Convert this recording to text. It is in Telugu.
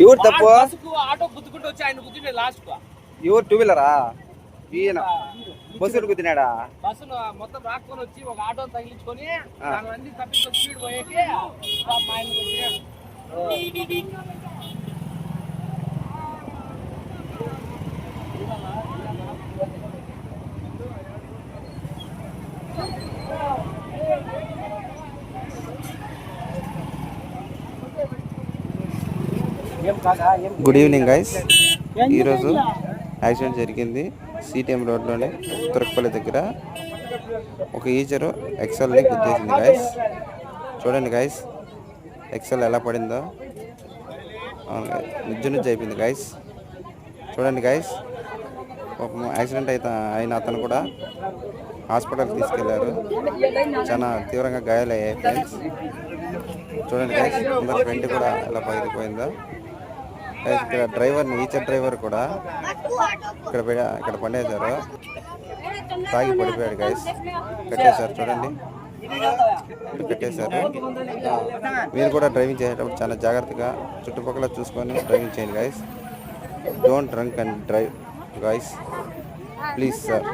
ఎవరు తప్పు? ఆటో గుద్దుకుంటూ వచ్చి ఆయన గుద్దిన లాస్ట్. ఎవరు టూ వీలరా? ఈయన బస్సులు గుద్దినాడా? బస్సును మొత్తం రాసుకొని వచ్చి ఒక ఆటో తగిలించుకొని దాని తప్పించుకొని స్పీడ్ పోయేకి ఆయన గుద్దినాడు. Good evening guys. ఈరోజు యాక్సిడెంట్ జరిగింది సిటిఎం రోడ్లోనే తురకపల్లి దగ్గర. ఒక ఈచరు ఎక్సెల్ని గుద్దేసింది గైస్. చూడండి గైస్ ఎక్సెల్ ఎలా పడిందో. నిజ్జు అయిపోయింది గైస్. చూడండి గైస్, ఒక యాక్సిడెంట్ అయిన అతను కూడా హాస్పిటల్కి తీసుకెళ్లారు. చాలా తీవ్రంగా గాయాలయ్యాయి ఫ్రెండ్స్. చూడండి గైస్, అందరి ఫ్రెండ్ కూడా ఎలా పగిలిపోయిందో. ఇక్కడ డ్రైవర్ని, ఈచర్ డ్రైవర్ కూడా ఇక్కడ పండేశారు. తాగి పడిపోయాడు గైస్. కట్టేశారు చూడండి, కట్టేశారు. మీరు కూడా డ్రైవింగ్ చేసేటప్పుడు చాలా జాగ్రత్తగా చుట్టుపక్కల చూసుకొని డ్రైవింగ్ చేయండి guys. Don't drunk and drive guys, please sir.